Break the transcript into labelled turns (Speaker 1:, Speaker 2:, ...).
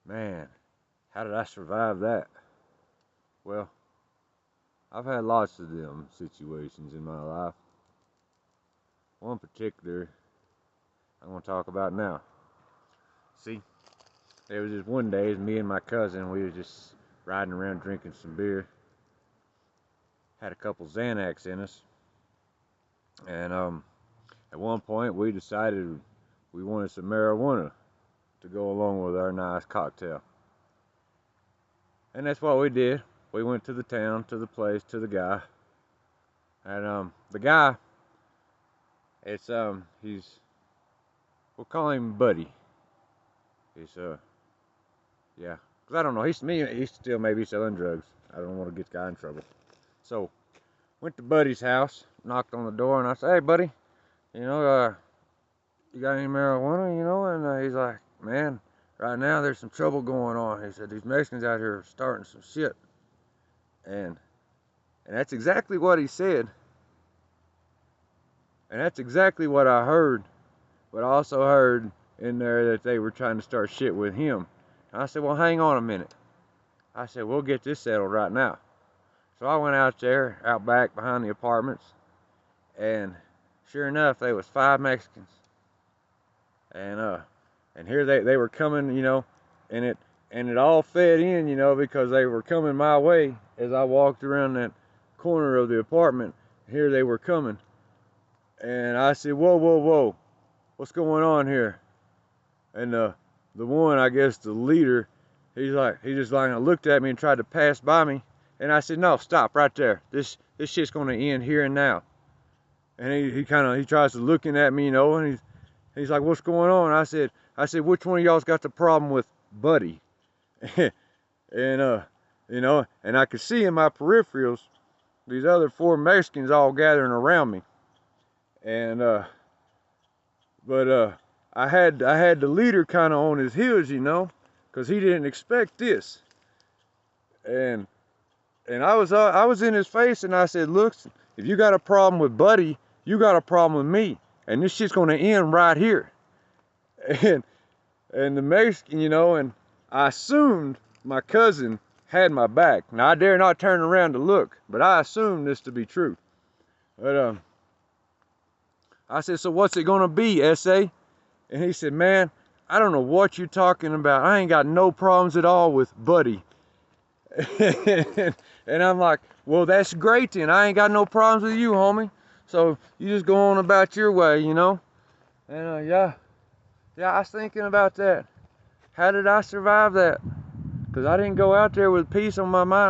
Speaker 1: Man, how did I survive that? Well, I've had lots of them situations in my life. One particular I'm going to talk about now. See, there was just one day, it was me and my cousin, we was just riding around drinking some beer. Had a couple Xanax in us. And at one point we decided we wanted some marijuana to go along with our nice cocktail. And that's what we did. We went to the town, to the place, to the guy. And the guy, we'll call him Buddy. He's yeah, cause I don't know. He's still maybe selling drugs. I don't want to get the guy in trouble. So went to Buddy's house, knocked on the door, and I said, "Hey, Buddy, you got any marijuana?" And he's like, "Man, right now there's some trouble going on." He said, "These Mexicans out here are starting some shit," and that's exactly what he said, and that's exactly what I heard. But I also heard in there that they were trying to start shit with him. And I said, "Well, hang on a minute." I said, "We'll get this settled right now." So I went out there, out back behind the apartments, and sure enough, there was 5 Mexicans. And here they were coming, and it all fed in, because they were coming my way as I walked around that corner of the apartment. Here they were coming. And I said, "Whoa, whoa, whoa. What's going on here?" And the one, I guess the leader, he just looked at me and tried to pass by me. And I said, "No, stop right there. This shit's gonna end here and now." And he tries to looking at me, and he's like, "What's going on?" I said, "Which one of y'all's got the problem with Buddy?" and and I could see in my peripherals these other 4 Mexicans all gathering around me. And but I had the leader kind of on his heels, because he didn't expect this. And I was in his face, and I said, "Look, if you got a problem with Buddy, you got a problem with me, and this shit's gonna end right here." And the Mexican, and I assumed my cousin had my back. Now I dare not turn around to look, but I assumed this to be true. But I said, "So what's it gonna be, S.A.?" And he said, "Man, I don't know what you're talking about. I ain't got no problems at all with Buddy." And I'm like, "Well, that's great then. I ain't got no problems with you, homie. So you just go on about your way, And yeah, I was thinking about that. How did I survive that? Because I didn't go out there with peace on my mind.